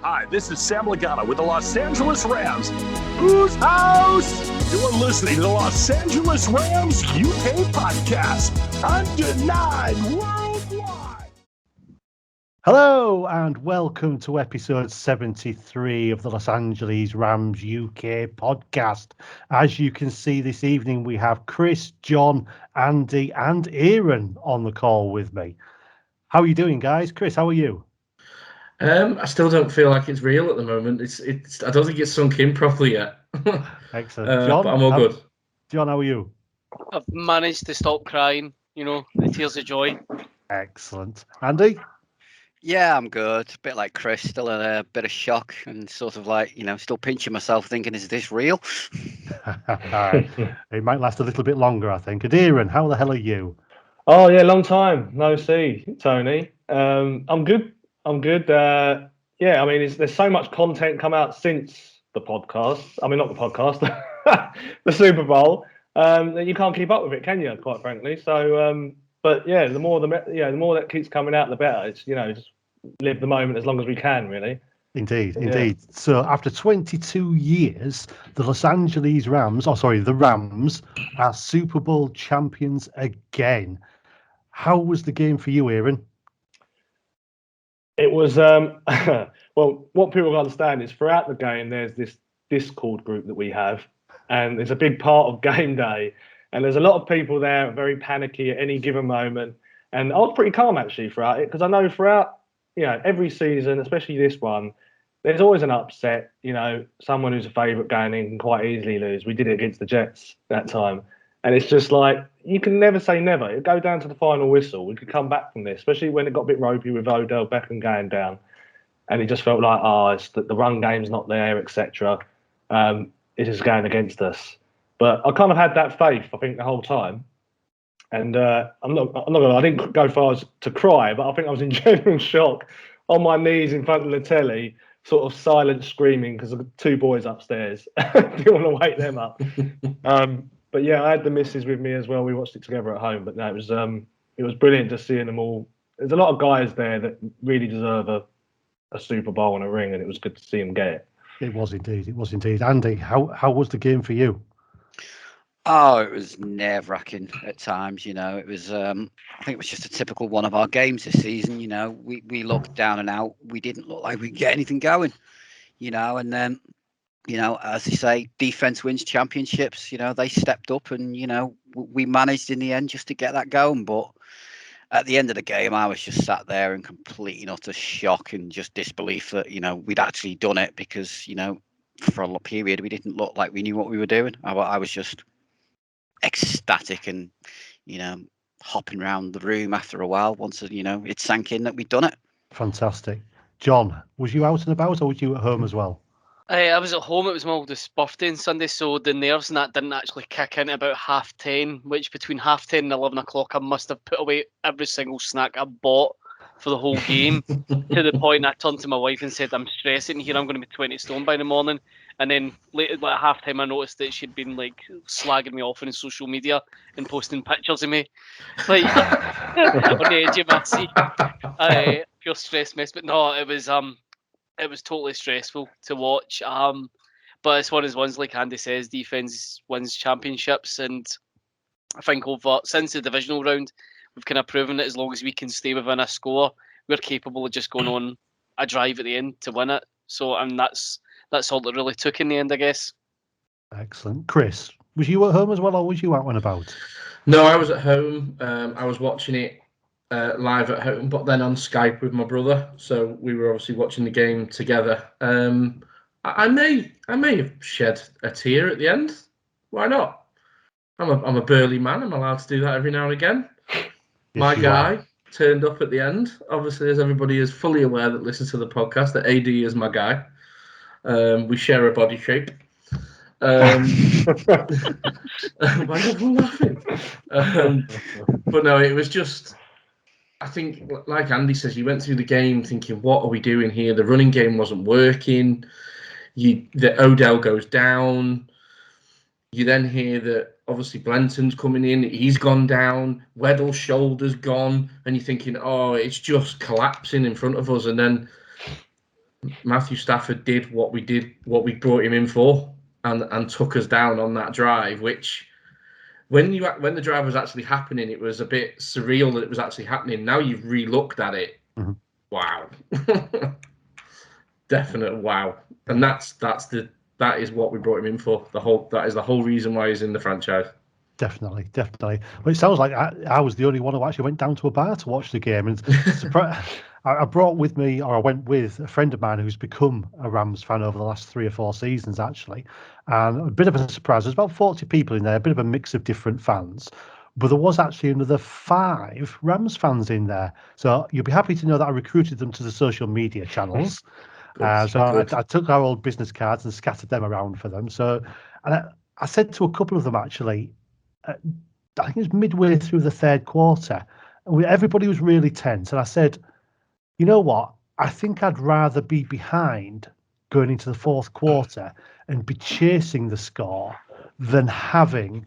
Hi, this is Sam Lagana with the Los Angeles Rams. Whose house? You're listening to the Los Angeles Rams UK podcast. Undenied worldwide. Hello and welcome to episode 73 of the Los Angeles Rams UK podcast. As you can see this evening, we have Chris, John, Andy and Aaron on the call with me. How are you doing, guys? Chris, how are you? I still don't feel like it's real at the moment. I don't think it's sunk in properly yet. Excellent. John, but I'm all good. John, how are you? I've managed to stop crying, the tears of joy. Excellent. Andy? Yeah, I'm good. A bit like Chris, still in a bit of shock and sort of like, still pinching myself thinking, is this real? It might last a little bit longer, I think. And Aaron, how the hell are you? Oh, yeah, long time. No see, Tony. I'm good. There's so much content come out since the podcast. I mean, not the podcast, the Super Bowl. That you can't keep up with it, can you? Quite frankly. So, but yeah, the more that keeps coming out, the better. It's just live the moment as long as we can, really. Indeed. Yeah. So after 22 years, the the Rams are Super Bowl champions again. How was the game for you, Aaron? It was, well, what people understand is throughout the game, there's this Discord group that we have, and it's a big part of game day. And there's a lot of people there very panicky at any given moment. And I was pretty calm actually throughout it, because I know throughout, every season, especially this one, there's always an upset. Someone who's a favourite going in can quite easily lose. We did it against the Jets that time. And it's just like, you can never say never. It'll go down to the final whistle. We could come back from this, especially when it got a bit ropey with Odell Beckham going down. And it just felt like, it's the run game's not there, etc. It is going against us. But I kind of had that faith, I think, the whole time. And I'm not gonna, I didn't go far as to cry, but I think I was in general shock on my knees in front of the telly, sort of silent screaming because of two boys upstairs. Didn't want to wake them up. But yeah, I had the missus with me as well. We watched it together at home. But no, it was brilliant just seeing them all. There's a lot of guys there that really deserve a Super Bowl and a ring, and it was good to see them get it. It was indeed. Andy, how was the game for you? Oh, it was nerve-wracking at times. It was. I think it was just a typical one of our games this season. We looked down and out. We didn't look like we could get anything going. And then. As they say, defense wins championships. They stepped up and, we managed in the end just to get that going. But at the end of the game, I was just sat there in complete and utter shock and just disbelief that, we'd actually done it because, for a period, we didn't look like we knew what we were doing. I was just ecstatic and, hopping around the room after a while once, it sank in that we'd done it. Fantastic. John, was you out and about or was you at home as well? I was at home. It was my oldest birthday on Sunday, so the nerves and that didn't actually kick in at about 10:30, which between 10:30 and 11 o'clock, I must have put away every single snack I bought for the whole game to the point I turned to my wife and said, I'm stressing here, I'm going to be 20 stone by the morning. And then later, at halftime, I noticed that she'd been slagging me off on social media and posting pictures of me on the edge of my seat. Pure stress mess. But no, it was totally stressful to watch. But it's one of those ones, like Andy says, defense wins championships. And I think since the divisional round, we've kind of proven that as long as we can stay within a score, we're capable of just going on a drive at the end to win it. So, that's all that really took in the end, I guess. Excellent. Chris, was you at home as well or was you out and about? No, I was at home. I was watching it live at home, but then on Skype with my brother. So we were obviously watching the game together. I may have shed a tear at the end. Why not? I'm a burly man. I'm allowed to do that every now and again. Yes, my guy turned up at the end. Obviously, as everybody is fully aware that listens to the podcast, that AD is my guy. We share a body shape. Why are everyone laughing? But no, it was just. I think, like Andy says, you went through the game thinking, what are we doing here? The running game wasn't working. The Odell goes down. You then hear that obviously Blenton's coming in. He's gone down. Weddle's shoulder's gone. And you're thinking, oh, it's just collapsing in front of us. And then Matthew Stafford did what we brought him in for, and took us down on that drive. Which, when the drive was actually happening, it was a bit surreal that it was actually happening. Now you've re-looked at it. Mhm. Wow, definite wow, and that is what we brought him in for. That is the whole reason why he's in the franchise. Definitely. But it sounds like I was the only one who actually went down to a bar to watch the game. And I brought with me, or I went with a friend of mine who's become a Rams fan over the last 3 or 4 seasons, actually. And a bit of a surprise. There's about 40 people in there, a bit of a mix of different fans. But there was actually another 5 Rams fans in there. So you'll be happy to know that I recruited them to the social media channels. So I took our old business cards and scattered them around for them. So and I said to a couple of them, actually, I think it was midway through the 3rd quarter, and everybody was really tense. And I said, you know what? I think I'd rather be behind going into the 4th quarter and be chasing the score than having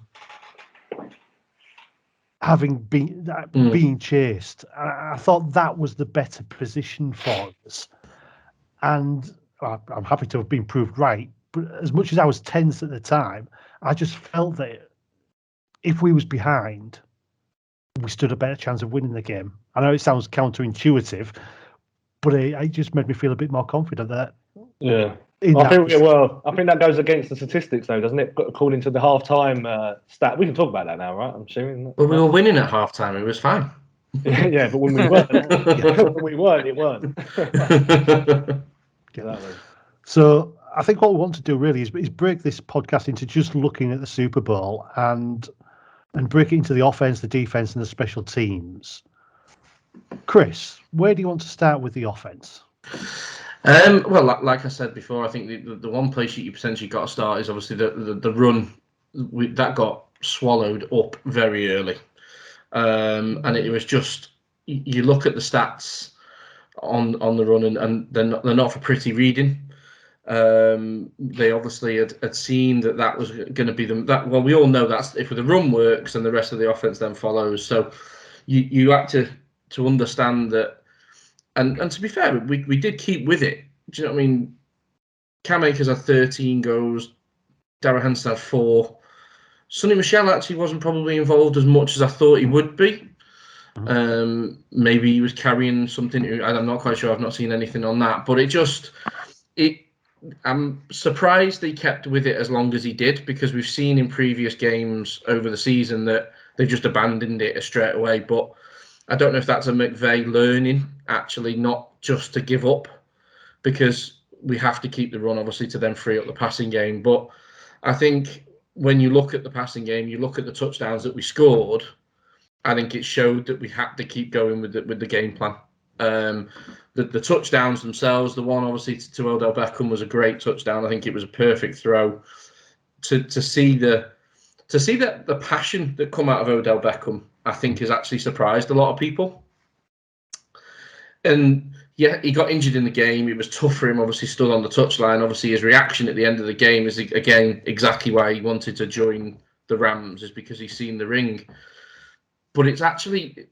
being chased. I thought that was the better position for us. And I'm happy to have been proved right. But as much as I was tense at the time, I just felt that if we was behind, we stood a better chance of winning the game. I know it sounds counterintuitive, but it just made me feel a bit more confident that. Yeah, I think that goes against the statistics, though, doesn't it? According to the halftime stat, we can talk about that now, right? I'm assuming. Well, we were winning at halftime. It was fine. Yeah, but when we weren't, it weren't. Exactly. So I think what we want to do really is break this podcast into just looking at the Super Bowl and break it into the offense, the defense, and the special teams. Chris, where do you want to start with the offense? Well, like I said before, I think the one place you potentially got to start is obviously the run that got swallowed up very early, and it was just, you look at the stats on the run, and they're not for pretty reading. They obviously had seen that was going to be well, we all know that's if the run works and the rest of the offense then follows. So you had to understand that, and to be fair, we did keep with it. Do you know what I mean? Cam Akers had 13 goes, Darrell Henson had 4. Sonny Michel actually wasn't probably involved as much as I thought he would be. Maybe he was carrying something. I'm not quite sure. I've not seen anything on that, but I'm surprised he kept with it as long as he did, because we've seen in previous games over the season that they just abandoned it straight away. But I don't know if that's a McVay learning, actually, not just to give up, because we have to keep the run, obviously, to then free up the passing game. But I think when you look at the passing game, you look at the touchdowns that we scored, I think it showed that we had to keep going with the game plan. The touchdowns themselves, the one obviously to Odell Beckham was a great touchdown. I think it was a perfect throw. To see the passion that come out of Odell Beckham, I think, has actually surprised a lot of people. And yeah, he got injured in the game. It was tough for him, obviously stood on the touchline. Obviously his reaction at the end of the game is, again, exactly why he wanted to join the Rams, is because he's seen the ring. But it's actually,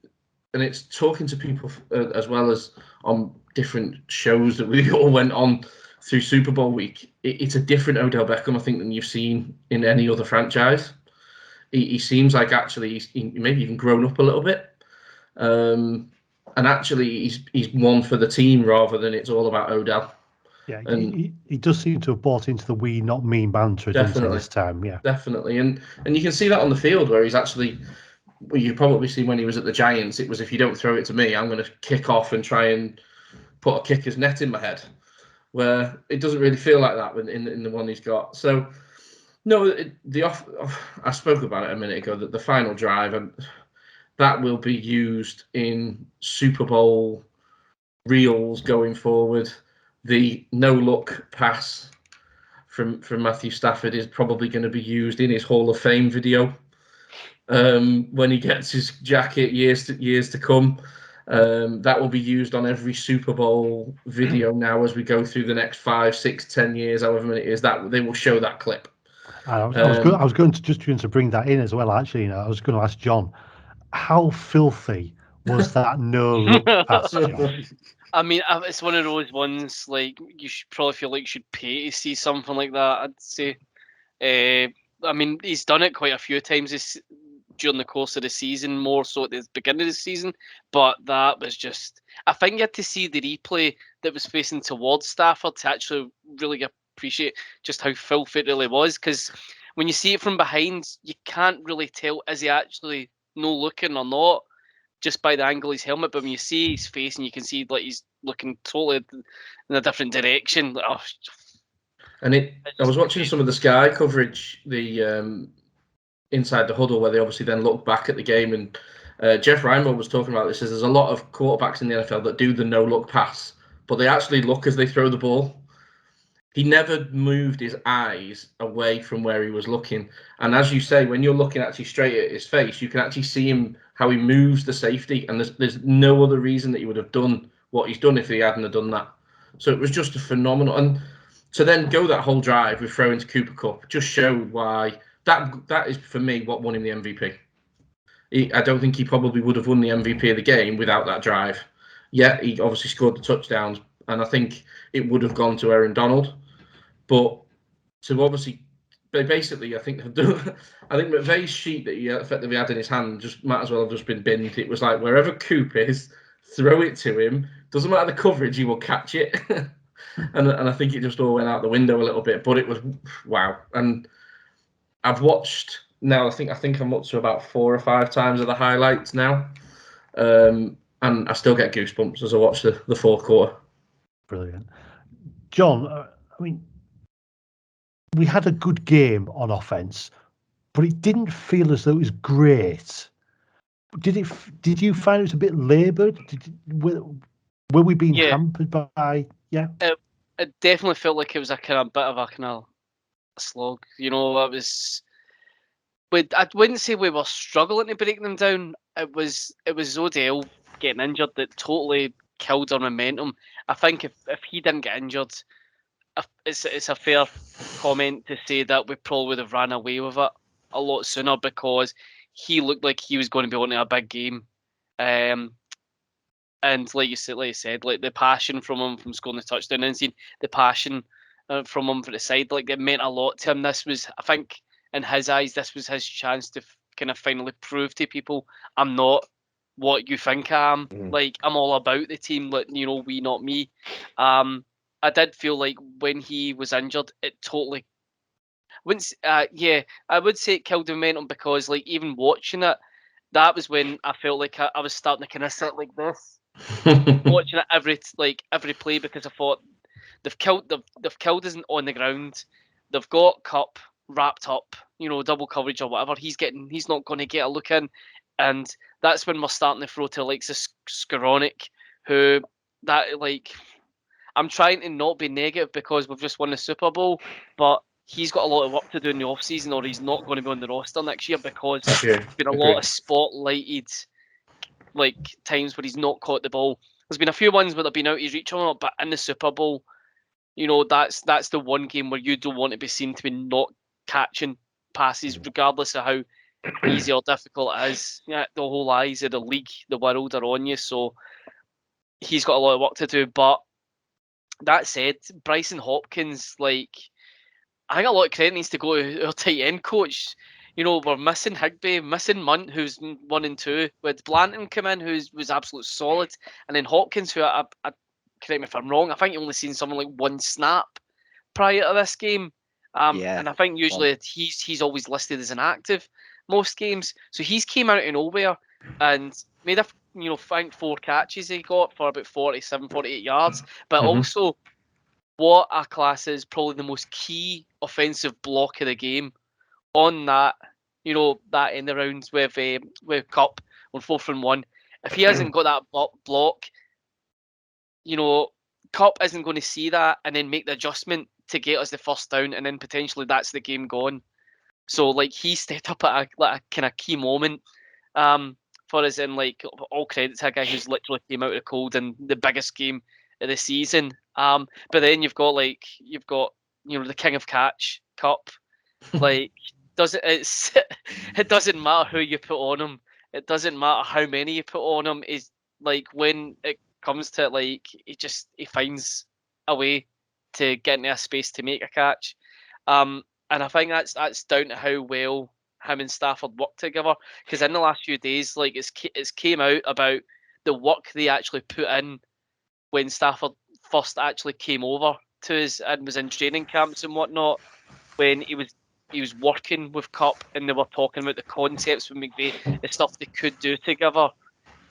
and it's talking to people as well as on different shows that we all went on through Super Bowl week. It's a different Odell Beckham, I think, than you've seen in any other franchise. He seems like actually he's maybe even grown up a little bit. And actually he's won for the team rather than it's all about Odell. Yeah, and he does seem to have bought into the we not mean banter this time. Yeah, definitely. And you can see that on the field where he's actually, well, you probably see when he was at the Giants, it was, if you don't throw it to me, I'm going to kick off and try and put a kicker's net in my head, where it doesn't really feel like that in the one he's got. So, no, I spoke about it a minute ago, that the final drive, and that will be used in Super Bowl reels going forward. The no-look pass from Matthew Stafford is probably going to be used in his Hall of Fame video. When he gets his jacket years to come, that will be used on every Super Bowl video now as we go through the next 5, 6, 10 years, however many it is, that they will show that clip. I was going to bring that in as well. Actually, I was going to ask John, how filthy was that no look pass? I mean, it's one of those ones like you should probably feel like you should pay to see something like that. I'd say. I mean, he's done it quite a few times during the course of the season, more so at the beginning of the season. But that was just, I think you had to see the replay that was facing towards Stafford to actually really appreciate just how filthy it really was. Because when you see it from behind, you can't really tell, is he actually no looking or not, just by the angle of his helmet. But when you see his face and you can see like he's looking totally in a different direction, like, oh, And I was watching some of the Sky coverage, the inside the huddle, where they obviously then look back at the game, and Jeff Reinebold was talking about this. Says there's a lot of quarterbacks in the NFL that do the no look pass, but they actually look as they throw the ball. He never moved his eyes away from where he was looking. And as you say, when you're looking actually straight at his face, you can actually see him, how he moves the safety. And there's no other reason that he would have done what he's done if he hadn't have done that. So it was just a phenomenal. And to then go that whole drive with throwing to Cooper Kupp just showed why that is, for me, what won him the MVP. I don't think he probably would have won the MVP of the game without that drive. Yeah, he obviously scored the touchdowns, and I think it would have gone to Aaron Donald. But to obviously, basically, I think McVay's sheet that he effectively had in his hand just might as well have just been binned. It was like, wherever Coop is, throw it to him. Doesn't matter the coverage, he will catch it. and I think it just all went out the window a little bit. But it was wow. And I've watched now. I think I'm up to about 4 or 5 times of the highlights now, and I still get goosebumps as I watch the fourth quarter. Brilliant, John. I mean, we had a good game on offense, but it didn't feel as though it was great. Did you find it was a bit laboured? Were we being hampered by? Yeah, it definitely felt like it was a bit of a slog. You know, it was. I wouldn't say we were struggling to break them down. It was Odell getting injured that totally killed our momentum. I think if he didn't get injured, it's a fair comment to say that we probably would have ran away with it a lot sooner, because he looked like he was going to be on a big game. And like you said, like the passion from him from scoring the touchdown, and seeing the passion from him for the side, like it meant a lot to him. This was, I think, in his eyes, this was his chance to kind of finally prove to people, I'm not what you think I am. Like, I'm all about the team. Like, you know, we, not me. I did feel like when he was injured, it totally I would say it killed the momentum, because like even watching it, that was when I felt like I was starting to kind of sit like this, watching it every play, because I thought they've killed us on the ground. They've got Kupp wrapped up, you know, double coverage or whatever. He's not going to get a look in, and that's when we're starting to throw to like Skoranek, who that like. I'm trying to not be negative because we've just won the Super Bowl, but he's got a lot of work to do in the off season, or he's not going to be on the roster next year, because there's been a lot of spotlighted like times where he's not caught the ball. There's been a few ones where they've been out of his reach on it, but in the Super Bowl, you know, that's the one game where you don't want to be seen to be not catching passes, regardless of how easy or difficult it is. Yeah, the whole eyes of the league, the world are on you, so he's got a lot of work to do. But that said, Bryson Hopkins, like, I think a lot of credit needs to go to our tight end coach. You know, we're missing Higbee, missing Munt, who's 1 and 2, with Blanton come in, who was absolute solid, and then Hopkins, who I correct me if I'm wrong, I think you only seen someone like 1 snap prior to this game. And I think usually he's always listed as inactive most games. So he's came out of nowhere and made a, you know, 4 catches he got for about 47, 48 yards. But also, what a class is probably the most key offensive block of the game on that, you know, that end of rounds with Kupp on 4th and 1. If he hasn't got that block, you know, Kupp isn't going to see that and then make the adjustment to get us the first down, and then potentially that's the game gone. So, like, he stepped up at a kind of key moment for us, and, like, all credit to a guy who's literally came out of the cold in the biggest game of the season. But then you've got, you know, the king of catch, Kupp. Like, it doesn't matter who you put on him. It doesn't matter how many you put on him. Is like when comes to it, like he finds a way to get into a space to make a catch. And I think that's down to how well him and Stafford work together. Because in the last few days, like it's came out about the work they actually put in when Stafford first actually came over to us and was in training camps and whatnot. When he was working with Cup and they were talking about the concepts with McVay, the stuff they could do together.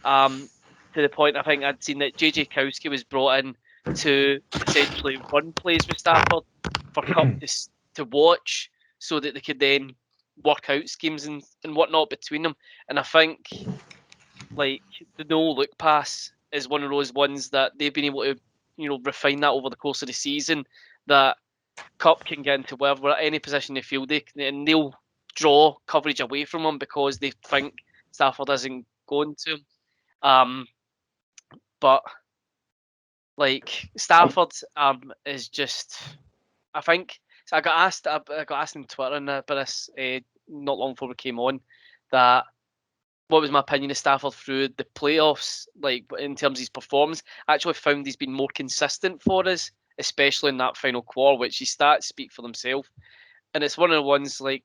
To the point, I think I'd seen that JJ Kowski was brought in to essentially run plays with Stafford for Cup to watch, so that they could then work out schemes and whatnot between them. And I think like the no look pass is one of those ones that they've been able to, refine that over the course of the season. That Cup can get into wherever at any position in the field, and they'll draw coverage away from him because they think Stafford isn't going to him. But like Stafford is just, I think. So I got asked on Twitter about this not long before we came on, that what was my opinion of Stafford through the playoffs, like in terms of his performance. I actually found he's been more consistent for us, especially in that final quarter, which his stats speak for themselves. And it's one of the ones like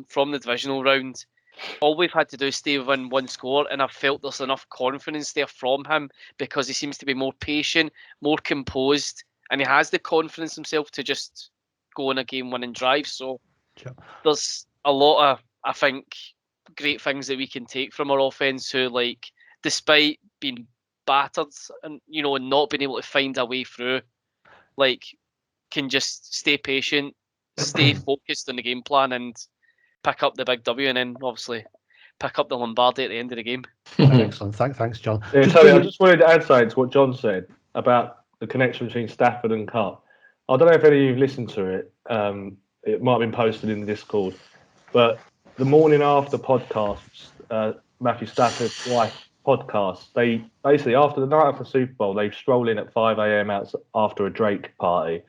from the divisional round, all we've had to do is stay within one score, and I've felt there's enough confidence there from him because he seems to be more patient, more composed, and he has the confidence himself to just go on a game-winning drive. So there's a lot of, I think, great things that we can take from our offense, who, like, despite being battered and and not being able to find a way through, like, can just stay patient, stay focused on the game plan, and pick up the big W, and then obviously pick up the Lombardi at the end of the game. Excellent. Thanks, John. Yeah, Tony, I just wanted to add something to what John said about the connection between Stafford and Cup. I don't know if any of you have listened to it. It might have been posted in the Discord, but the morning after podcasts, Matthew Stafford's wife podcast, they basically, after the night of the Super Bowl, they stroll in at 5 a.m. after a Drake party,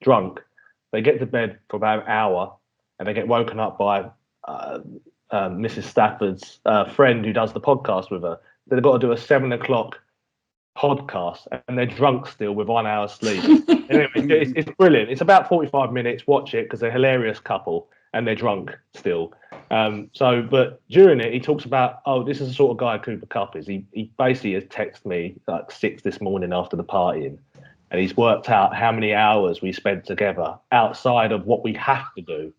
drunk. They get to bed for about an hour, and they get woken up by Mrs. Stafford's friend who does the podcast with her. They've got to do a 7 o'clock podcast, and they're drunk still with 1 hour's sleep. Anyway, it's brilliant. It's about 45 minutes. Watch it because they're a hilarious couple and they're drunk still. But during it, he talks about, this is the sort of guy Cooper Kupp is. He basically has texted me like 6 this morning after the partying, and he's worked out how many hours we spent together outside of what we have to do.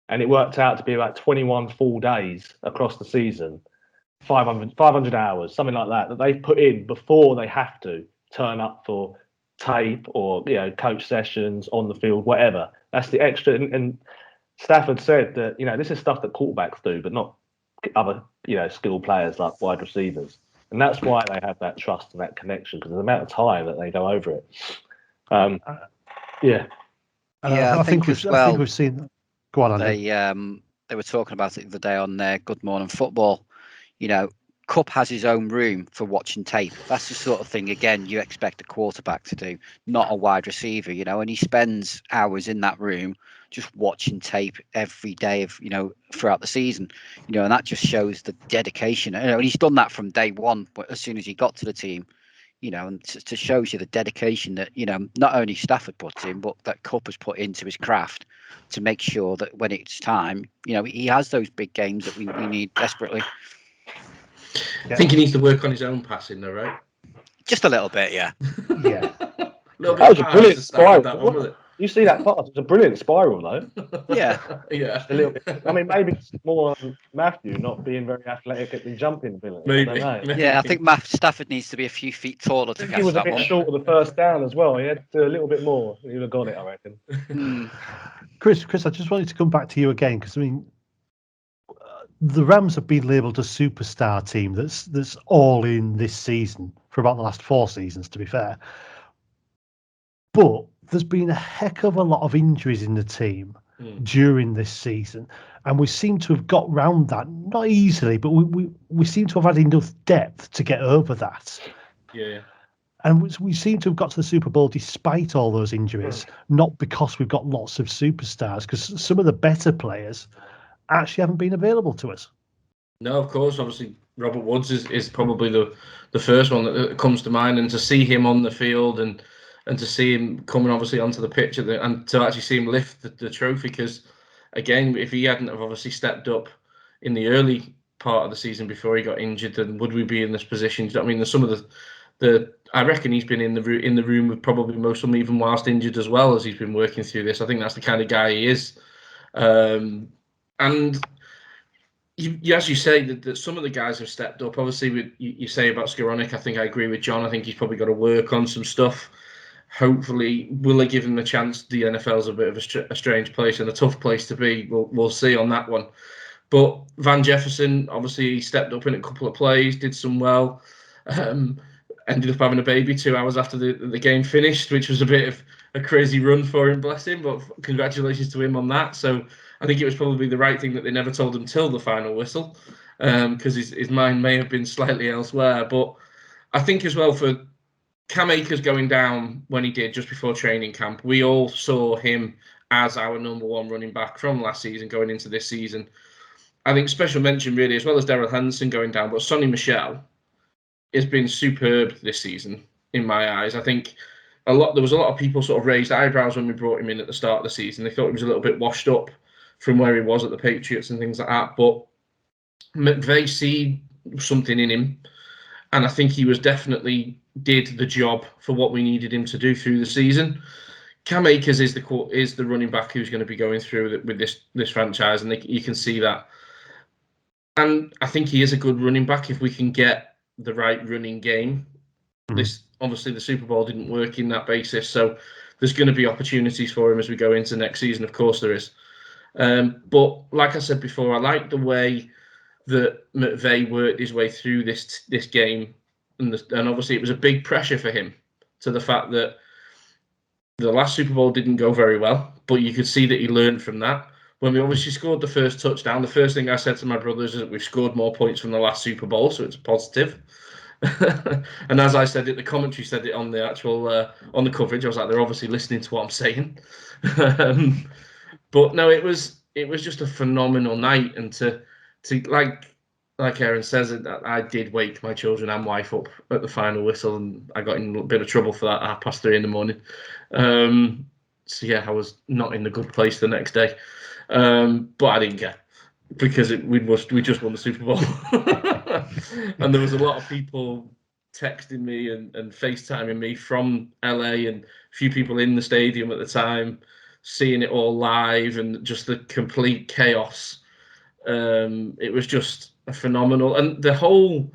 And it worked out to be about 21 full days across the season, 500 hours, something like that they've put in before they have to turn up for tape or coach sessions on the field, whatever. That's the extra. And Stafford said that this is stuff that quarterbacks do, but not other skilled players like wide receivers. And that's why they have that trust and that connection, because of the amount of time that they go over it. I think we've seen. Go on, Andy. They were talking about it the other day on their Good Morning Football. Cup has his own room for watching tape. That's the sort of thing, again, you expect a quarterback to do, not a wide receiver, and he spends hours in that room just watching tape every day of, throughout the season, and that just shows the dedication. And he's done that from day one, but as soon as he got to the team, and to shows you the dedication that, not only Stafford puts in, but that Cup has put into his craft to make sure that when it's time, he has those big games that we need desperately. I think he needs to work on his own passing, though, right? Just a little bit, yeah. That was a brilliant spiral. You see that pass? It's a brilliant spiral, though. Yeah. Yeah. A little bit. I mean, maybe it's more Matthew not being very athletic at the jumping ability. Maybe. I don't know. Yeah, I think Stafford needs to be a few feet taller to catch that one. He was a bit short of the first down as well. He had to do a little bit more. He would have got it, I reckon. Chris, I just wanted to come back to you again, because the Rams have been labelled a superstar team that's all in this season for about the last 4 seasons, to be fair. But there's been a heck of a lot of injuries in the team during this season, and we seem to have got round that, not easily, but we seem to have had enough depth to get over that. Yeah. And we seem to have got to the Super Bowl despite all those injuries, not because we've got lots of superstars, because some of the better players actually haven't been available to us. No, of course. Obviously, Robert Woods is probably the first one that comes to mind, and to see him on the field and to see him coming obviously onto the pitch and to actually see him lift the trophy, because again, if he hadn't have obviously stepped up in the early part of the season before he got injured, then would we be in this position? I mean, there's some of the I reckon he's been in the room with probably most of them, even whilst injured as well, as he's been working through this. I think that's the kind of guy he is. And as you say, that some of the guys have stepped up. Obviously, you say about Skowronek, I think I agree with John. I think he's probably got to work on some stuff. Hopefully, will they give him the chance? The NFL's a bit of a strange place and a tough place to be. We'll see on that one. But Van Jefferson, obviously, he stepped up in a couple of plays, did some well. Ended up having a baby 2 hours after the game finished, which was a bit of a crazy run for him, bless him. But congratulations to him on that. So I think it was probably the right thing that they never told him till the final whistle, because his mind may have been slightly elsewhere. But I think as well, for Cam Akers going down when he did just before training camp, we all saw him as our number one running back from last season going into this season. I think special mention really, as well as Daryl Henderson going down, but Sonny Michel has been superb this season in my eyes. I think there was a lot of people sort of raised eyebrows when we brought him in at the start of the season. They thought he was a little bit washed up from where he was at the Patriots and things like that. But McVay see something in him, and I think he was definitely did the job for what we needed him to do through the season. Cam Akers is the running back who's going to be going through with this franchise, and you can see that. And I think he is a good running back if we can get the right running game. This obviously the Super Bowl didn't work in that basis, so there's going to be opportunities for him as we go into next season. Of course there is. But like I said before, I like the way that McVay worked his way through this game, and obviously it was a big pressure for him, to the fact that the last Super Bowl didn't go very well, but you could see that he learned from that. When we obviously scored the first touchdown, the first thing I said to my brothers is that we've scored more points from the last Super Bowl, so it's positive. And as I said it, the commentary said it on the actual on the coverage. I was like, they're obviously listening to what I'm saying. But no, it was just a phenomenal night, and to like Aaron says, I did wake my children and wife up at the final whistle, and I got in a bit of trouble for that at 3:30 in the morning. So yeah, I was not in a good place the next day. But I didn't care, because we just won the Super Bowl. And there was a lot of people texting me and FaceTiming me from LA, and a few people in the stadium at the time, seeing it all live, and just the complete chaos. It was just a phenomenal, and the whole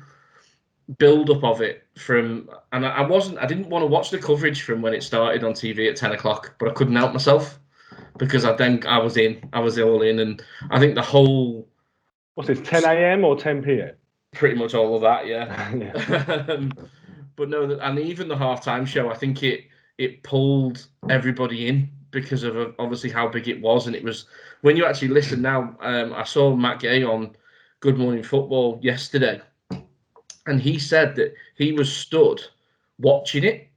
build-up of it I didn't want to watch the coverage from when it started on TV at 10 o'clock, but I couldn't help myself, because I was all in, and I think the whole... What's it, 10 a.m. or 10 p.m.? Pretty much all of that, yeah. But no, and even the halftime show, I think it pulled everybody in because of obviously how big it was, and it was, when you actually listen now, I saw Matt Gay on Good Morning Football yesterday, and he said that he was stood watching it.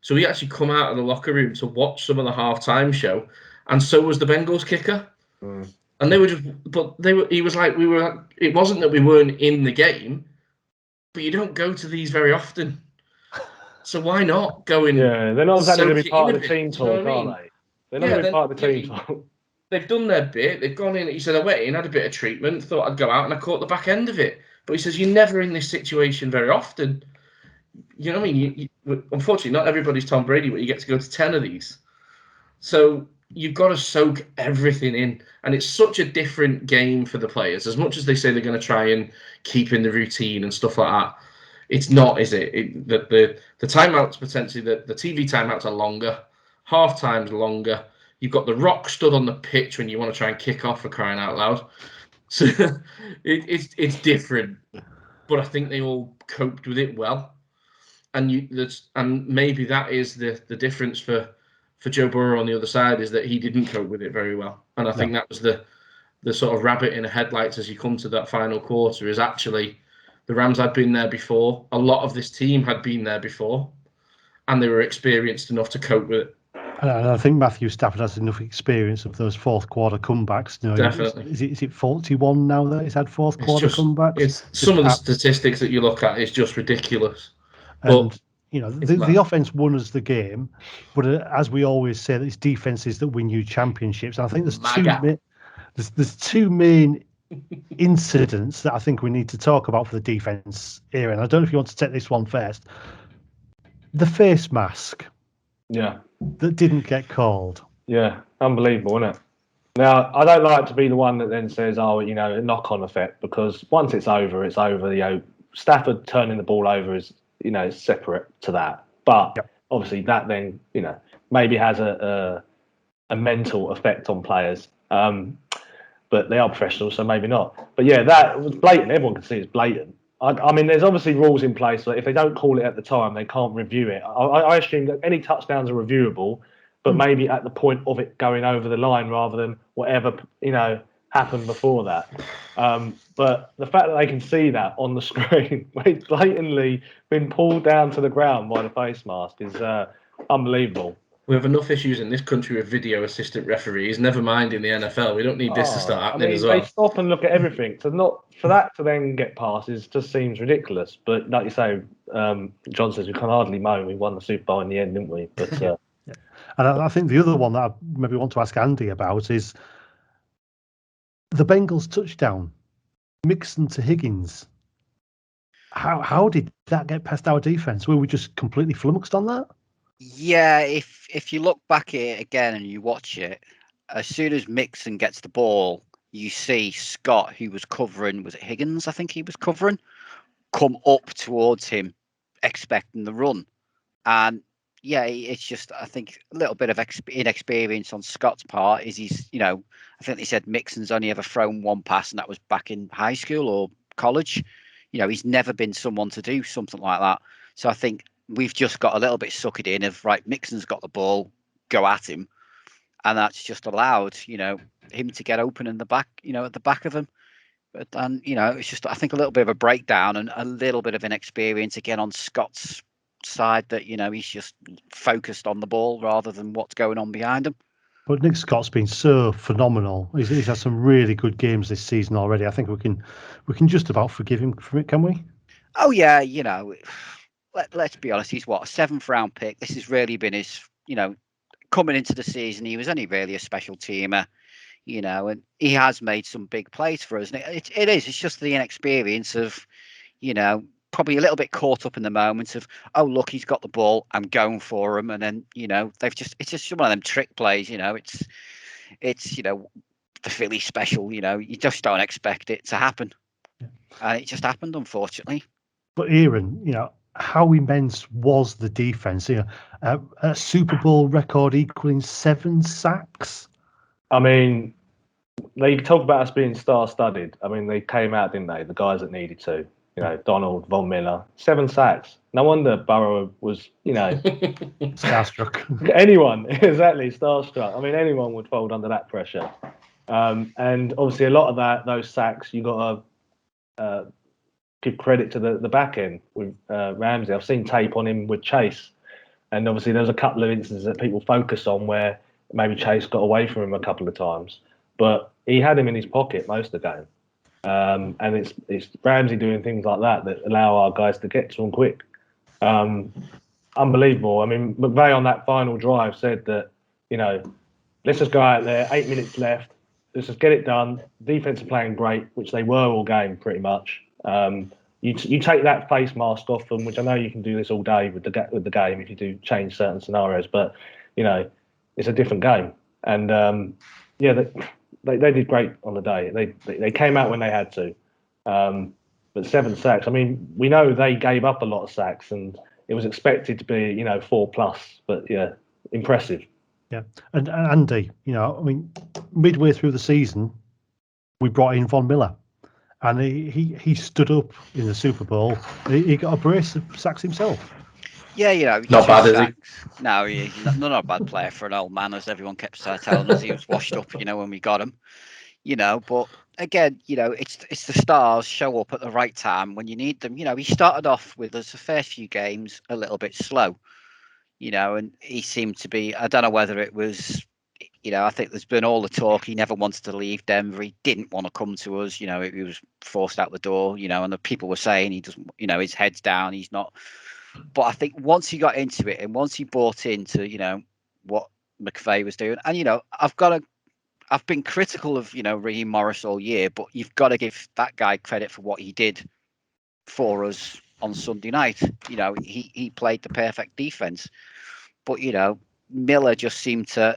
So he actually come out of the locker room to watch some of the halftime show, and so was the Bengals kicker. And he was like, it wasn't that we weren't in the game, but you don't go to these very often. So why not go in? Yeah, they're not exactly to be part of the team talk, are they? They're not going to be part of the team talk. They've done their bit. They've gone in. He said, I went in, had a bit of treatment, thought I'd go out, and I caught the back end of it. But he says, you're never in this situation very often. You know what I mean? Unfortunately, not everybody's Tom Brady, but you get to go to 10 of these. So you've got to soak everything in. And it's such a different game for the players. As much as they say they're going to try and keep in the routine and stuff like that, it's not, is it? The timeouts, potentially, the TV timeouts are longer. Half time's longer. You've got the Rock stood on the pitch when you want to try and kick off, for crying out loud. So it's different. But I think they all coped with it well. And maybe that is the difference for Joe Burrow on the other side, is that he didn't cope with it very well. And I think that was the sort of rabbit in the headlights as you come to that final quarter, is actually the Rams had been there before. A lot of this team had been there before, and they were experienced enough to cope with it. And I think Matthew Stafford has enough experience of those fourth quarter comebacks. You know, Definitely. Is it 41 now that he's had fourth quarter comebacks? It's some of the statistics that you look at is just ridiculous. And the mad. offense won us the game, but as we always say, it's defenses that win you championships. And I think there's two main incidents that I think we need to talk about for the defense here. And I don't know if you want to take this one first. The face mask. Yeah. That didn't get called. Yeah, unbelievable, isn't it? Now, I don't like to be the one that then says, "Oh, a knock-on effect," because once it's over, it's over. Stafford turning the ball over is, separate to that. But obviously, that then, maybe has a mental effect on players. But they are professionals, so maybe not. But yeah, that was blatant. Everyone can see it's blatant. I mean, there's obviously rules in place that if they don't call it at the time, they can't review it. I assume that any touchdowns are reviewable, but maybe at the point of it going over the line rather than whatever, happened before that. But the fact that they can see that on the screen, where it's blatantly been pulled down to the ground by the face mask, is unbelievable. We have enough issues in this country with video assistant referees. Never mind in the NFL. We don't need this to start happening as well. They stop and look at everything. So not for that to then get passes just seems ridiculous. But like you say, John says we can hardly moan. We won the Super Bowl in the end, didn't we? But And I think the other one that I maybe want to ask Andy about is the Bengals touchdown, Mixon to Higgins. How did that get past our defense? Were we just completely flummoxed on that? Yeah, if you look back at it again and you watch it, as soon as Mixon gets the ball, you see Scott, who was covering, was it Higgins? I think he was covering, come up towards him, expecting the run. And yeah, it's just, I think, a little bit of inexperience on Scott's part. I think they said Mixon's only ever thrown one pass, and that was back in high school or college. He's never been someone to do something like that. So I think we've just got a little bit suckered in of, right, Mixon's got the ball, go at him. And that's just allowed, him to get open in the back, at the back of him. But it's just, I think, a little bit of a breakdown and a little bit of inexperience again on Scott's side, that, he's just focused on the ball rather than what's going on behind him. But Nick Scott's been so phenomenal. He's had some really good games this season already. I think we can just about forgive him for it, can we? Oh, yeah, let's be honest, he's a 7th round pick. This has really been his, coming into the season, he was only really a special teamer, and he has made some big plays for us. And it's just the inexperience of, probably a little bit caught up in the moment of, oh, look, he's got the ball, I'm going for him. And then, it's just one of them trick plays, it's the Philly special, you just don't expect it to happen. Yeah. And it just happened, unfortunately. But Aaron, how immense was the defense? A Super Bowl record equaling 7 sacks. I mean, they talk about us being star-studded. I mean, they came out, didn't they? The guys that needed to. Donald, Von Miller, 7 sacks. No wonder Burrow was, starstruck. Anyone, exactly, starstruck. I mean, anyone would fold under that pressure. And obviously, a lot of those sacks, you got to give credit to the back end with Ramsey. I've seen tape on him with Chase, and obviously there was a couple of instances that people focus on where maybe Chase got away from him a couple of times, but he had him in his pocket most of the game. And it's Ramsey doing things like that allow our guys to get to him quick. Unbelievable. I mean, McVay on that final drive said that, let's just go out there, 8 minutes left, let's just get it done. Defense are playing great, which they were all game pretty much. You take that face mask off them, which I know you can do this all day with the game if you do change certain scenarios, but it's a different game. And they did great on the day. They came out when they had to. But 7 sacks. I mean, we know they gave up a lot of sacks, and it was expected to be 4+. But yeah, impressive. Yeah, and Andy, midway through the season, we brought in Von Miller. And he stood up in the Super Bowl. He got a brace of sacks himself. Yeah, not bad, is he? No, he's not a bad player for an old man, as everyone kept telling us. He was washed up, when we got him. But again, it's the stars show up at the right time when you need them. He started off with us the first few games a little bit slow. and he seemed to be. I don't know whether it was. I think there's been all the talk. He never wanted to leave Denver. He didn't want to come to us. He was forced out the door. And the people were saying he doesn't. His head's down. He's not. But I think once he got into it and once he bought into, what McVay was doing, and I've been critical of Raheem Morris all year, but you've got to give that guy credit for what he did for us on Sunday night. He played the perfect defense, but Miller just seemed to.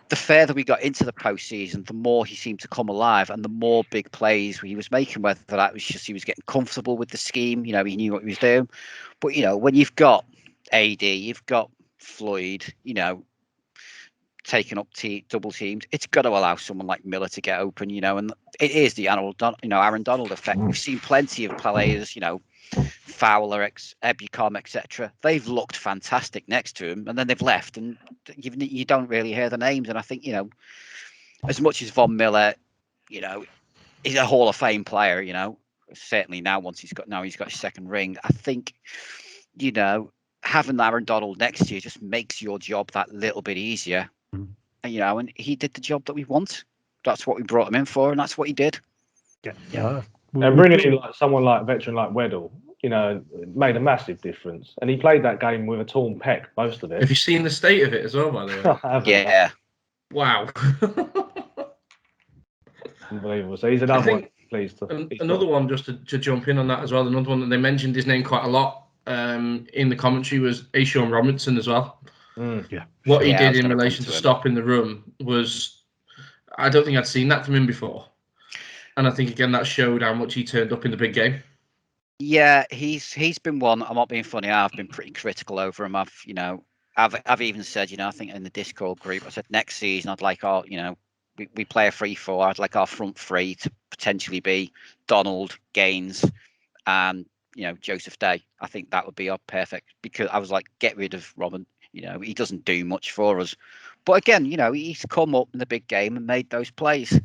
The further we got into the postseason, the more he seemed to come alive, and the more big plays he was making. Whether that was just he was getting comfortable with the scheme, he knew what he was doing. But when you've got AD, you've got Floyd, taking up double teams, it's got to allow someone like Miller to get open, and it is the Aaron Donald effect. We've seen plenty of players, Fowler, Ebukam, etc. They've looked fantastic next to him, and then they've left, and you don't really hear the names. And I think as much as Von Miller, is a Hall of Fame player, certainly now he's got his second ring. I think having Aaron Donald next to you just makes your job that little bit easier. And he did the job that we want. That's what we brought him in for, and that's what he did. Yeah. And bringing in someone like a veteran like Weddle, made a massive difference. And he played that game with a torn pec, most of it. Have you seen the state of it as well, by the way? Yeah. Wow. Unbelievable. So he's another one. Pleased to. Another one, just to jump in on that as well. Another one that they mentioned his name quite a lot in the commentary was Ashawn Robinson as well. What he did in relation to stopping the run was, I don't think I'd seen that from him before. And I think, again, that showed how much he turned up in the big game. Yeah, he's been one. I'm not being funny. I've been pretty critical over him. I've even said, I think in the Discord group, I said next season I'd like we play a 3-4. I'd like our front three to potentially be Donald, Gaines, and Joseph Day. I think that would be our perfect, because I was like, get rid of Robin. He doesn't do much for us. But again, he's come up in the big game and made those plays.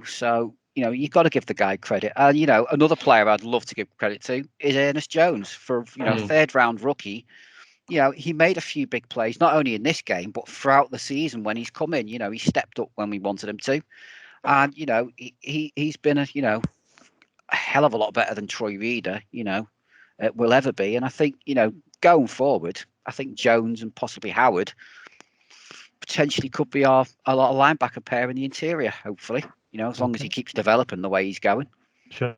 So you've got to give the guy credit. And another player I'd love to give credit to is Ernest Jones for third round rookie. He made a few big plays, not only in this game, but throughout the season when he's come in. He stepped up when we wanted him to. And, he's been a hell of a lot better than Troy Reader, will ever be. And I think, going forward, I think Jones and possibly Howard potentially could be a lot of linebacker pair in the interior, hopefully, as long as he keeps developing the way he's going. Sure.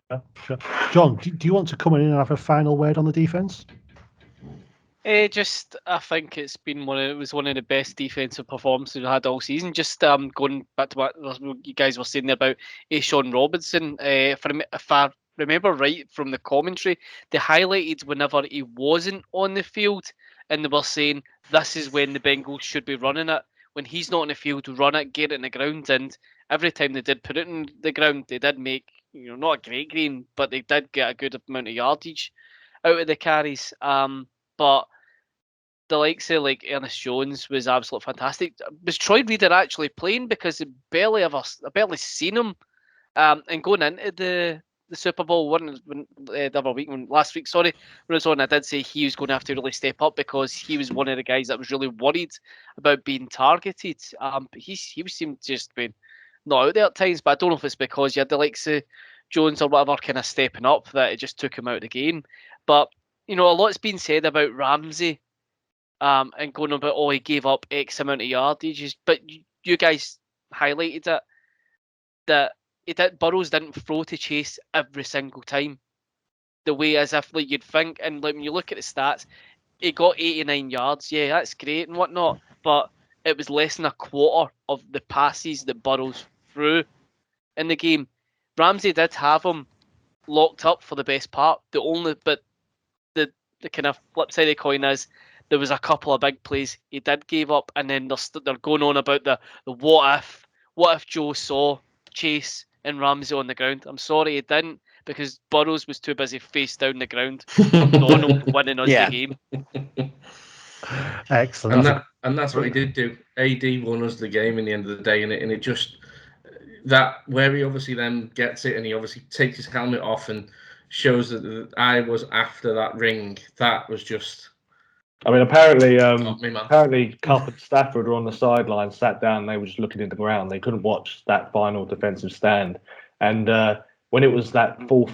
John, do you want to come in and have a final word on the defense? I think it was one of the best defensive performances we've had all season. Just going back to what you guys were saying there about Ashawn Robinson, if I remember right from the commentary, they highlighted whenever he wasn't on the field, and they were saying this is when the Bengals should be running it. When he's not on the field, run it, get it in the ground, and every time they did put it in the ground, they did make not a great gain, but they did get a good amount of yardage out of the carries. But the likes of Ernest Jones was absolutely fantastic. Was Troy Reader actually playing? Because I barely seen him. And going into the Super Bowl last week, when I was on, I did say he was going to have to really step up because he was one of the guys that was really worried about being targeted. He seemed just been not out there at times, but I don't know if it's because you had the likes of Jones or whatever kind of stepping up that it just took him out of the game. But a lot's been said about Ramsey. And going about, he gave up X amount of yardage. But you guys highlighted it, that Burrows didn't throw to Chase every single time. The way as if you'd think, and when you look at the stats, he got 89 yards. Yeah, that's great and whatnot, but it was less than a quarter of the passes that Burrows threw in the game. Ramsey did have him locked up for the best part. But the kind of flip side of the coin is, there was a couple of big plays he did give up, and then they're going on about the what if Joe saw Chase and Ramsey on the ground. I'm sorry he didn't, because Burrows was too busy face down the ground for Donald winning us the game. Excellent. And that's what he did do. AD won us the game in the end of the day, and it just, that where he obviously then gets it, and he obviously takes his helmet off and shows that I was after that ring. That was just I mean, apparently, Not me, man. Cup and Stafford were on the sideline, sat down, and they were just looking at the ground. They couldn't watch that final defensive stand. And when it was that fourth,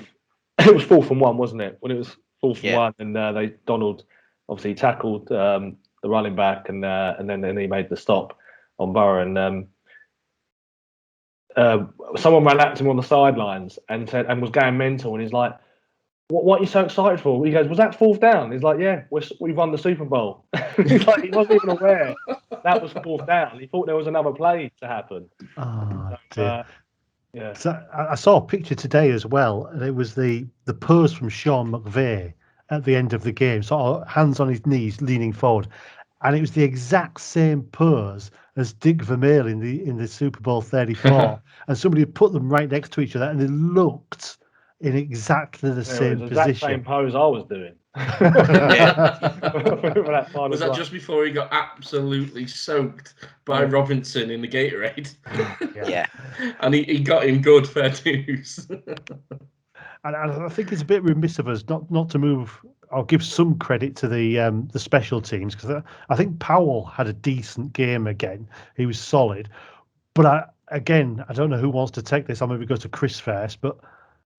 it was 4th and 1, wasn't it? When it was 4th and 1, and Donald obviously tackled the running back, and then he made the stop on Burrow, and someone ran at him on the sidelines and was going mental, and he's like, What are you so excited for? He goes, was that 4th down? He's like, yeah, we've won the Super Bowl. He's like, he wasn't even aware that was 4th down. He thought there was another play to happen. Oh, dear. Yeah. So I saw a picture today as well, and it was the pose from Sean McVay at the end of the game, sort of hands on his knees, leaning forward, and it was the exact same pose as Dick Vermeil in the Super Bowl 34, and somebody had put them right next to each other, and they looked in exactly the same it was position. That same pose I was doing. Was that just before he got absolutely soaked by Robinson in the Gatorade? Yeah. And he got him good, fair dues. And I think it's a bit remiss of us not to move. I'll give some credit to the special teams, because I think Powell had a decent game again. He was solid, but I don't know who wants to take this. I'll maybe go to Chris first. But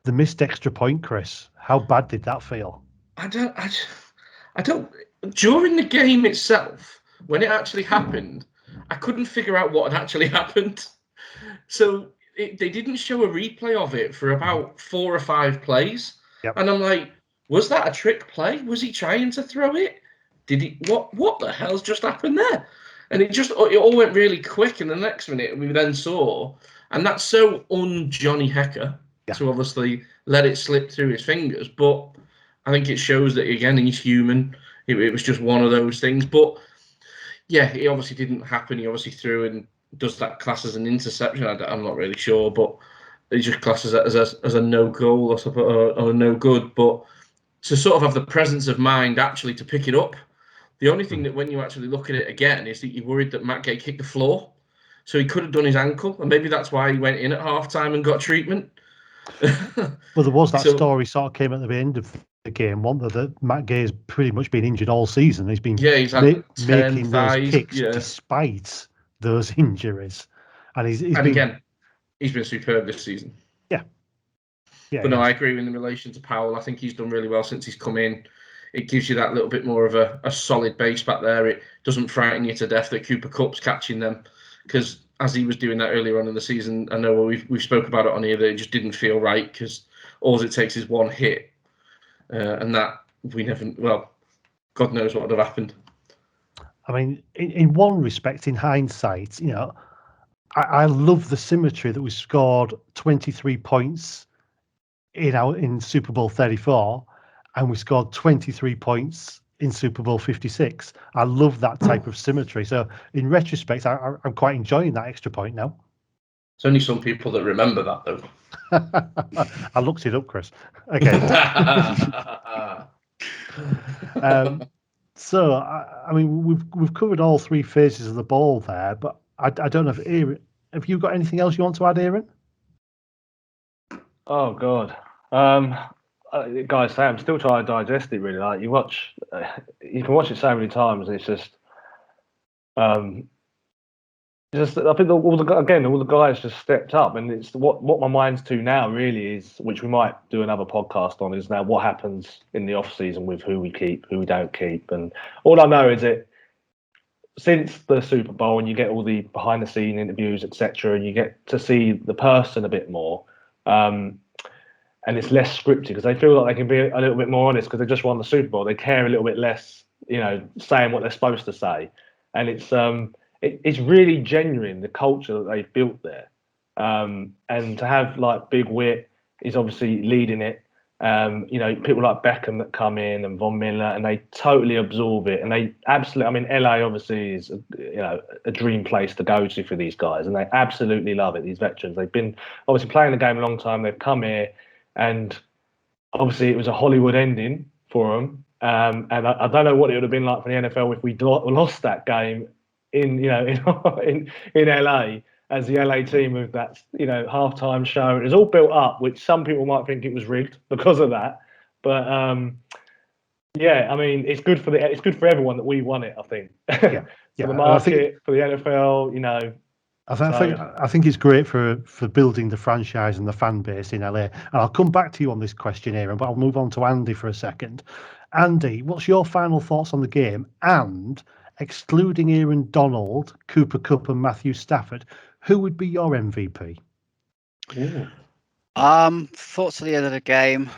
the missed extra point, Chris, how bad did that feel? I don't. During the game itself, when it actually happened, I couldn't figure out what had actually happened. So they didn't show a replay of it for about 4 or 5 plays. Yep. And I'm like, was that a trick play? Was he trying to throw it? Did he? What the hell's just happened there? And it all went really quick. And the next minute we then saw, and that's so un-Johnny Hecker to obviously let it slip through his fingers. But I think it shows that, again, he's human. It was just one of those things. But yeah, it obviously didn't happen. He obviously threw and does that class as an interception. I'm not really sure, but it just classes it as a no goal or a no good. But to sort of have the presence of mind actually to pick it up. The only thing that when you actually look at it again is that you're worried that Matt Gay kicked the floor. So he could have done his ankle, and maybe that's why he went in at halftime and got treatment. Well, there was that story sort of came at the end of the game, wasn't there, that Matt Gay has pretty much been injured all season. He's been he's had making those kicks despite those injuries. And he's been superb this season. Yeah. But no, I agree in relation to Powell. I think he's done really well since he's come in. It gives you that little bit more of a solid base back there. It doesn't frighten you to death that Cooper Kupp's catching them, because as he was doing that earlier on in the season, I know we've spoke about it on here, that it just didn't feel right, because all it takes is one hit, and that God knows what would have happened. I mean, in one respect, in hindsight, I love the symmetry that we scored 23 points in Super Bowl 34, and we scored 23 points in Super Bowl 56. I love that type of symmetry. So in retrospect, I'm quite enjoying that extra point now. There's only some people that remember that, though. I looked it up, Chris. Okay. So I mean, we've covered all 3 phases of the ball there, but I don't know if Aaron, have you got anything else you want to add, Aaron? Oh God, guys, I'm still trying to digest it. Really, like you can watch it so many times, and it's just, I think all the guys just stepped up, and it's what my mind's to now really is, which we might do another podcast on, is now what happens in the off season with who we keep, who we don't keep, and all I know is that since the Super Bowl, and you get all the behind the scene interviews, etc., and you get to see the person a bit more. And it's less scripted, because they feel like they can be a little bit more honest, because they just won the Super Bowl. They care a little bit less, saying what they're supposed to say. And it's really genuine, the culture that they've built there. And to have like Big Wit is obviously leading it. People like Beckham that come in, and Von Miller, and they totally absorb it. And they absolutely, LA obviously is a dream place to go to for these guys, and they absolutely love it. These veterans, they've been obviously playing the game a long time. They've come here, and obviously it was a Hollywood ending for them. And I don't know what it would have been like for the NFL if we lost that game in LA, as the LA team with that halftime show. It was all built up, which some people might think it was rigged because of that. But Yeah, I mean, it's good for everyone that we won it. I think. Yeah. For the And I think market, for the NFL, you know. I think it's great for building the franchise and the fan base in LA. And I'll come back to you on this question, Aaron, but I'll move on to Andy for a second. Andy, what's your final thoughts on the game? And excluding Aaron Donald, Cooper Kupp, and Matthew Stafford, who would be your MVP? Thoughts at the end of the game.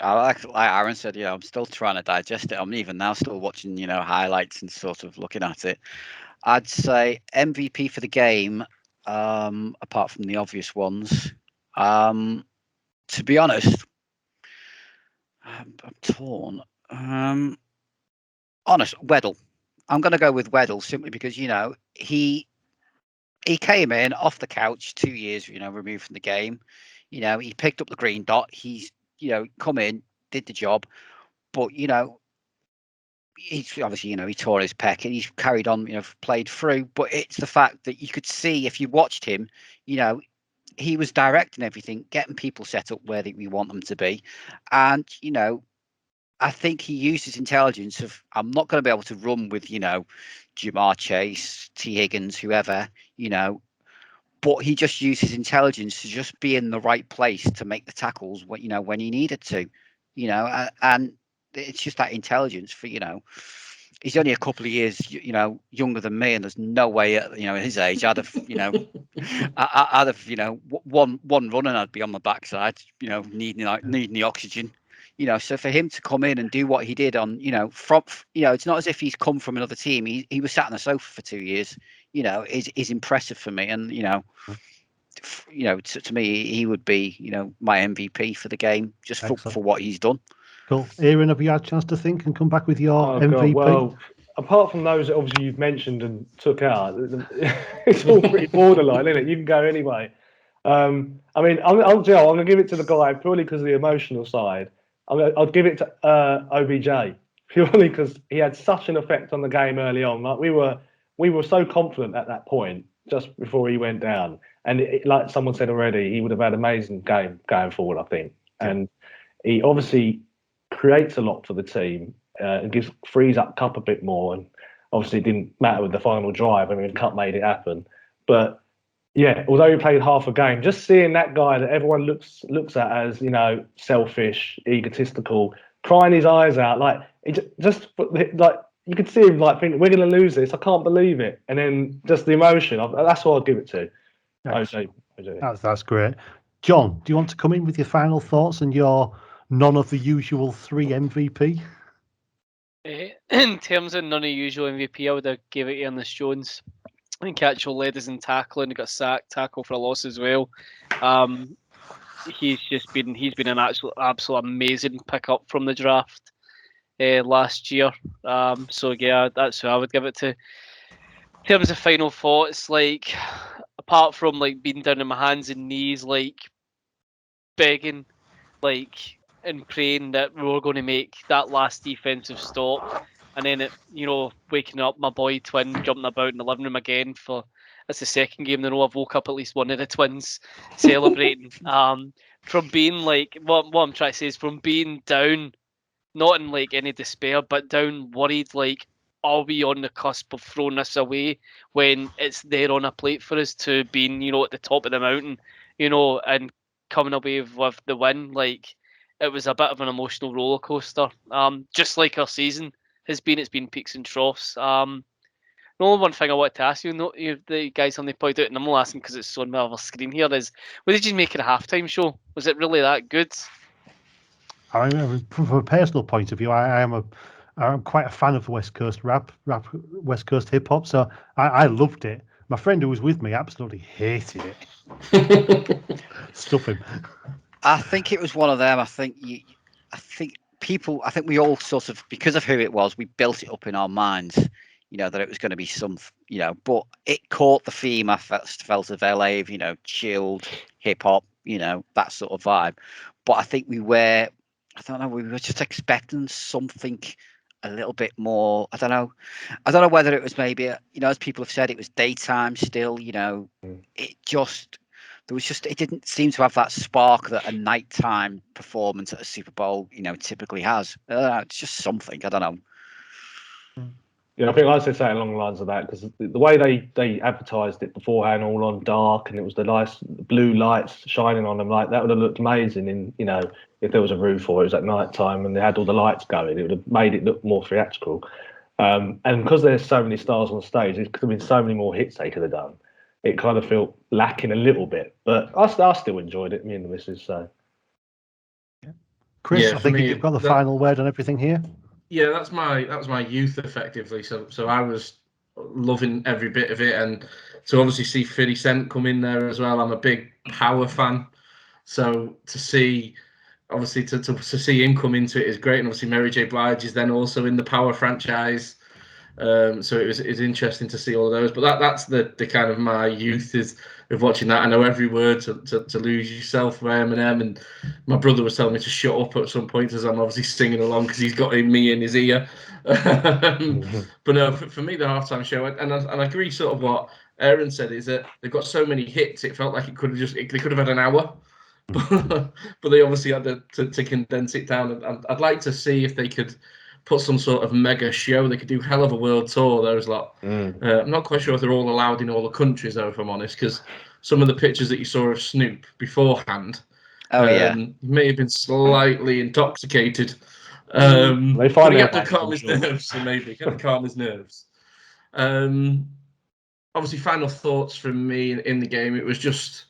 Like Aaron said, I'm still trying to digest it. I'm even now still watching, highlights and sort of looking at it. I'd say MVP for the game, apart from the obvious ones. To be honest, I'm torn. Weddle. I'm going to go with Weddle simply because he came in off the couch 2 years, removed from the game. He picked up the green dot. He's come in, did the job, but he's obviously he tore his pec and he's carried on, played through. But it's the fact that you could see if you watched him, he was directing everything, getting people set up where we want them to be, and I think he used his intelligence of, I'm not going to be able to run with, Jamar Chase, T. Higgins, whoever, but he just used his intelligence to just be in the right place to make the tackles when he needed to, and it's just that intelligence for, he's only a couple of years, younger than me, and there's no way at, his age, I'd have, I'd have, one run and I'd be on my backside, needing the oxygen. So for him to come in and do what he did on, from, it's not as if he's come from another team. He was sat on the sofa for 2 years, is impressive for me. And, to me, he would be, my MVP for the game, just for what he's done. Cool. Aaron, have you had a chance to think and come back with your MVP? God, well, apart from those that obviously you've mentioned and took out, it's all pretty borderline, isn't it? You can go anyway. I mean, I'm going to give it to the guy purely because of the emotional side. I'll give it to OBJ purely because he had such an effect on the game early on. Like we were so confident at that point just before he went down, and like someone said already, he would have had an amazing game going forward, I think. And he obviously creates a lot for the team and frees up Kupp a bit more. And obviously, it didn't matter with the final drive. I mean, Kupp made it happen, but. Yeah, although he played half a game, just seeing that guy that everyone looks at as, selfish, egotistical, crying his eyes out, like just like you could see him like thinking, we're going to lose this, I can't believe it, and then just the emotion. That's what I'll give it to. That's great. John, do you want to come in with your final thoughts and your none of the usual 3 MVP? In terms of none of the usual MVP, I would have gave it to Ernest Jones. I think actual led us in tackling. He got sacked, tackle for a loss as well. He's been an absolute amazing pickup from the draft last year. So yeah, that's who I would give it to. In terms of final thoughts, like apart from like being down on my hands and knees, like begging, like and praying that we were going to make that last defensive stop. And then, waking up, my boy twin jumping about in the living room again it's the second game in a row I've woke up at least one of the twins celebrating. From being like, what I'm trying to say is from being down, not in like any despair, but down worried, like, are we on the cusp of throwing this away when it's there on a plate for us, to being, at the top of the mountain, and coming away with the win. Like, it was a bit of an emotional roller coaster. Just like our season has been, it's been peaks and troughs. The only one thing I wanted to ask you, the guys on the point out, and I'm only asking because it's on my other screen here, is what did you make of the halftime show? Was it really that good? I mean, from a personal point of view, I'm quite a fan of West Coast rap, West Coast hip hop. So I loved it. My friend who was with me absolutely hated it. Stuff him. I think it was one of them. I think we all sort of, because of who it was, we built it up in our minds, that it was going to be some, but it caught the theme I felt of LA, of, chilled hip hop, that sort of vibe. But I think we were just expecting something a little bit more. I don't know whether it was maybe, as people have said, it was daytime still, it just, there was just, it didn't seem to have that spark that a nighttime performance at a Super Bowl, typically has. It's just something, I don't know. Yeah, I think I said something along the lines of that, because the way they advertised it beforehand, all on dark, and it was the nice blue lights shining on them, like that would have looked amazing in, if there was a roof or it was at night time and they had all the lights going, it would have made it look more theatrical. And because there's so many stars on stage, there could have been so many more hits they could have done. It kind of felt lacking a little bit, but I still enjoyed it, me and the missus. So, Chris, Yeah, I for think me, you've got the that- final word on everything here. Yeah, that was my youth effectively. So I was loving every bit of it, and to obviously see 50 Cent come in there as well. I'm a big Power fan, so to see obviously to see him come into it is great, and obviously Mary J. Blige is then also in the Power franchise. So it's interesting to see all of those. But that's the kind of my youth is of watching that. I know every word to Lose Yourself by Eminem, and my brother was telling me to shut up at some point as I'm obviously singing along because he's got me in his ear. But no, for me the halftime show, and I agree sort of what Aaron said, is that they've got so many hits. It felt like they could have had an hour. But they obviously had to condense it down. And I'd like to see if they could put some sort of mega show. They could do hell of a world tour, those lot. I'm not quite sure if they're all allowed in all the countries, though, if I'm honest, because some of the pictures that you saw of Snoop beforehand may have been slightly intoxicated. they find he their had to calm package, his nerves, so maybe he had to calm his nerves. Obviously, final thoughts from me in the game. It was just,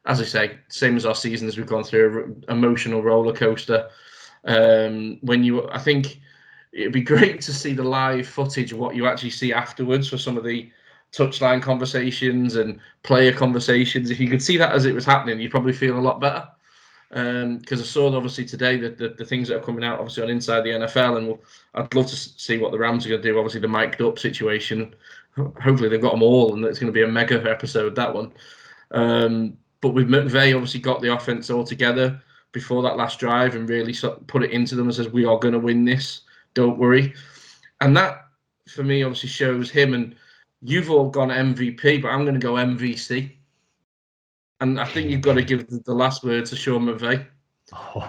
as I say, same as our season as we've gone through, emotional roller coaster. I think it'd be great to see the live footage of what you actually see afterwards for some of the touchline conversations and player conversations. If you could see that as it was happening, you'd probably feel a lot better. Because I saw obviously today the things that are coming out obviously on Inside the NFL, and I'd love to see what the Rams are going to do. Obviously the mic'd up situation. Hopefully they've got them all, and it's going to be a mega episode, that one. But with McVay obviously got the offense all together before that last drive and really sort of put it into them and says, we are going to win this, don't worry. And that, for me, obviously shows him, and you've all gone MVP, but I'm going to go MVC. And I think you've got to give the last word to Sean McVay,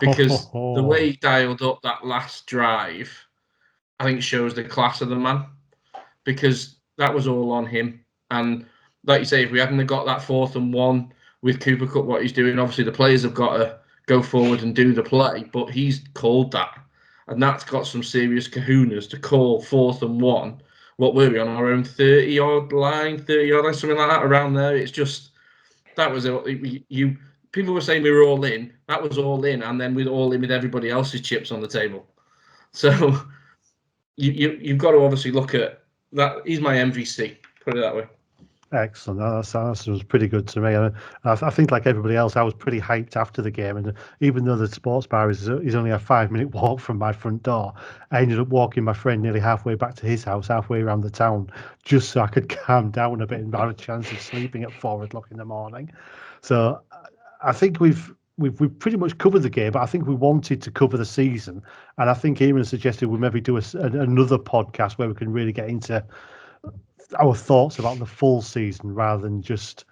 because the way he dialed up that last drive, I think shows the class of the man, because that was all on him. And like you say, if we hadn't got that 4th and 1 with Cooper Kupp, what he's doing, obviously the players have got to go forward and do the play, but he's called that. And that's got some serious kahunas to call 4th and 1. What were we on our own 30-yard line, something like that, around there? It's just, that was people were saying we were all in. That was all in, and then we're all in with everybody else's chips on the table. So you've got to obviously look at that. He's my MVC, put it that way. Excellent. That was pretty good to me. I think, like everybody else, I was pretty hyped after the game. And even though the sports bar is only a 5-minute walk from my front door, I ended up walking my friend nearly halfway back to his house, halfway around the town, just so I could calm down a bit and have a chance of sleeping at 4:00 in the morning. So I think we've pretty much covered the game, but I think we wanted to cover the season. And I think Eamon suggested we maybe do another podcast where we can really get into our thoughts about the full season rather than just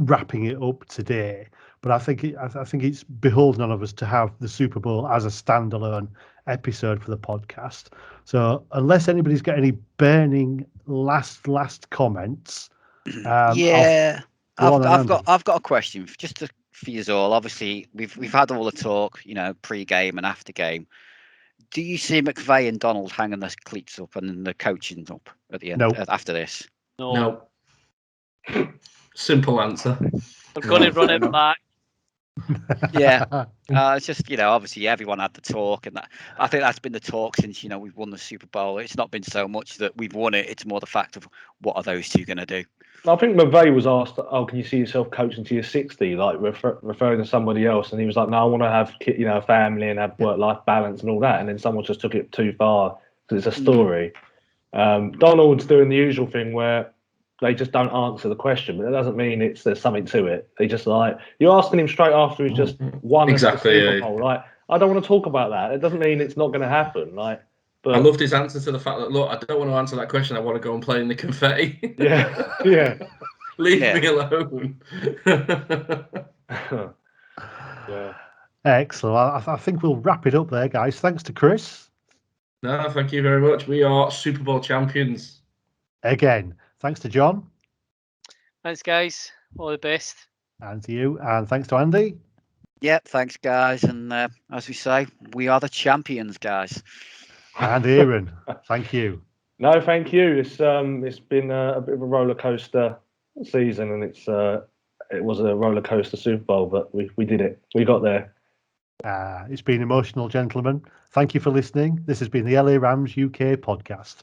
wrapping it up today. But I think it's beholden on us to have the Super Bowl as a standalone episode for the podcast. So unless anybody's got any burning last comments, I've got a question for you all. Obviously, we've had all the talk, pre-game and after game. Do you see McVay and Donald hanging their cleats up and the coaching up at the end after this? No. Simple answer. We're going to run it back. Yeah. It's just, obviously everyone had the talk, and that, I think that's been the talk since, we've won the Super Bowl. It's not been so much that we've won it. It's more the fact of what are those two going to do. I think McVay was asked, can you see yourself coaching to your 60, like referring to somebody else? And he was like, no, I want to have a family and have work-life balance and all that. And then someone just took it too far because it's a story. Donald's doing the usual thing where they just don't answer the question, but that doesn't mean there's something to it. They just you're asking him straight after he's just won the Super Bowl. I don't want to talk about that. It doesn't mean it's not going to happen. But I loved his answer to the fact that, look, I don't want to answer that question. I want to go and play in the confetti. Yeah. Leave Yeah. me alone. Yeah. Excellent. I think we'll wrap it up there, guys. Thanks to Chris. No, thank you very much. We are Super Bowl champions. Again, thanks to John. Thanks, guys. All the best. And to you. And thanks to Andy. Yeah, thanks, guys. And as we say, we are the champions, guys. And Aaron. Thank you. No, thank you. It's been a bit of a roller coaster season, and it was a roller coaster Super Bowl, but we did it. We got there. It's been emotional, gentlemen. Thank you for listening. This has been the LA Rams UK podcast.